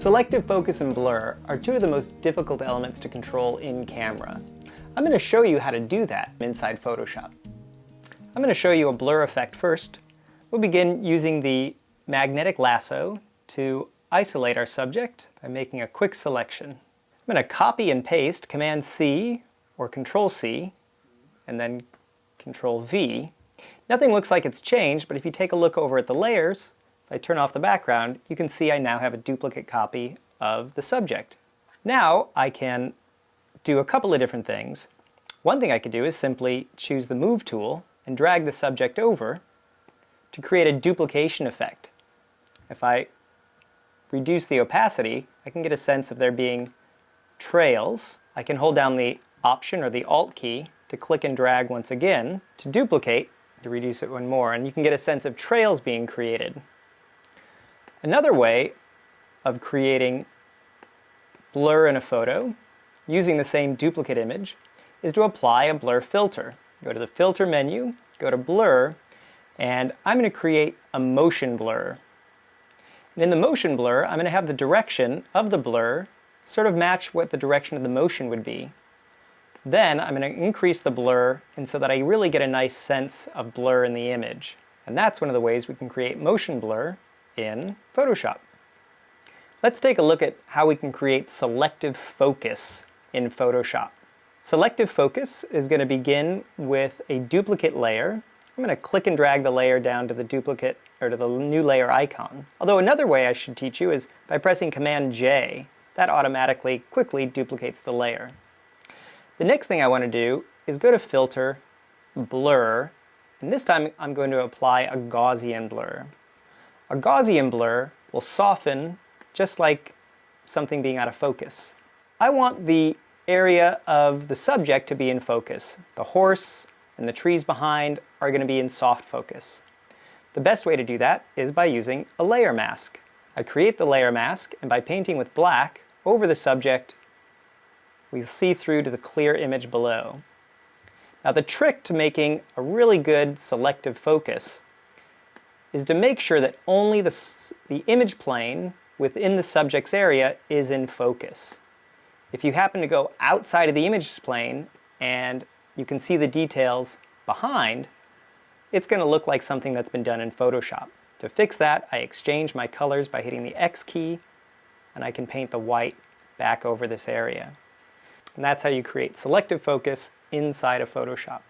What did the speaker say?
Selective focus and blur are two of the most difficult elements to control in camera. I'm going to show you how to do that inside Photoshop. I'm going to show you a blur effect first. We'll begin using the magnetic lasso to isolate our subject by making a quick selection. I'm going to copy and paste Command-C or Control-C and then Control-V. Nothing looks like it's changed, but if you take a look over at the layers, if I turn off the background, you can see I now have a duplicate copy of the subject. Now I can do a couple of different things. One thing I could do is simply choose the Move tool and drag the subject over to create a duplication effect. If I reduce the opacity, I can get a sense of there being trails. I can hold down the Option or the Alt key to click and drag once again to duplicate, to reduce it one more, and you can get a sense of trails being created. Another way of creating blur in a photo using the same duplicate image is to apply a blur filter. Go to the Filter menu, go to Blur, and I'm going to create a motion blur. And in the motion blur, I'm going to have the direction of the blur sort of match what the direction of the motion would be. Then I'm going to increase the blur and so that I really get a nice sense of blur in the image. And that's one of the ways we can create motion blur in Photoshop. Let's take a look at how we can create selective focus in Photoshop. Selective focus is going to begin with a duplicate layer. I'm going to click and drag the layer down to the duplicate or to the new layer icon. Although another way I should teach you is by pressing Command-J. That automatically quickly duplicates the layer. The next thing I want to do is go to Filter, Blur, and this time I'm going to apply a Gaussian blur. A Gaussian blur will soften just like something being out of focus. I want the area of the subject to be in focus. The horse and the trees behind are going to be in soft focus. The best way to do that is by using a layer mask. I create the layer mask, and by painting with black over the subject, we see through to the clear image below. Now the trick to making a really good selective focus is to make sure that only the image plane within the subject's area is in focus. If you happen to go outside of the image plane and you can see the details behind, it's going to look like something that's been done in Photoshop. To fix that, I exchange my colors by hitting the X key, and I can paint the white back over this area. And that's how you create selective focus inside of Photoshop.